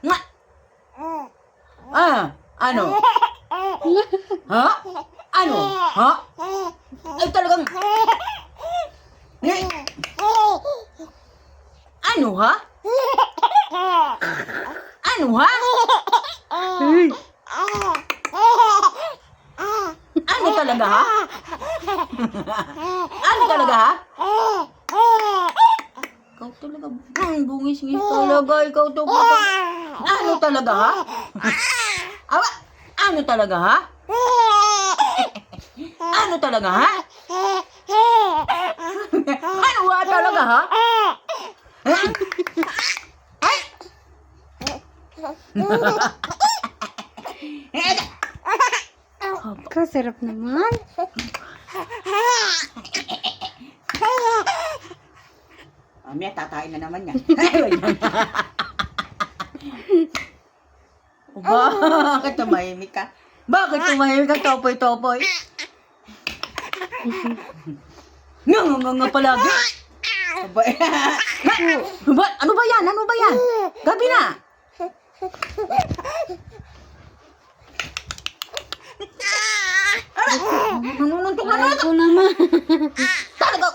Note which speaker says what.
Speaker 1: Nga. Ano? Ha? Ano? Ha? Ay talagang... Ano ha? Ano ha? Ano talaga ha? Ano talaga ha? Ikaw talaga, bungis-ngis talaga. Ikaw to. Ano talaga ha? Awa, ano talaga ha? Ano talaga ha? Ano ha talaga ha? Ay!
Speaker 2: Kasarap naman.
Speaker 1: Mamaya tatayin na naman yan. Bakit tumahimik ka? Bakit tumahimik ka, topoy-topoy? Nga palagi. Ano ba yan? Ano ba yan? Gabi na. Nanununtok na
Speaker 2: Aray ko naman.
Speaker 1: talaga.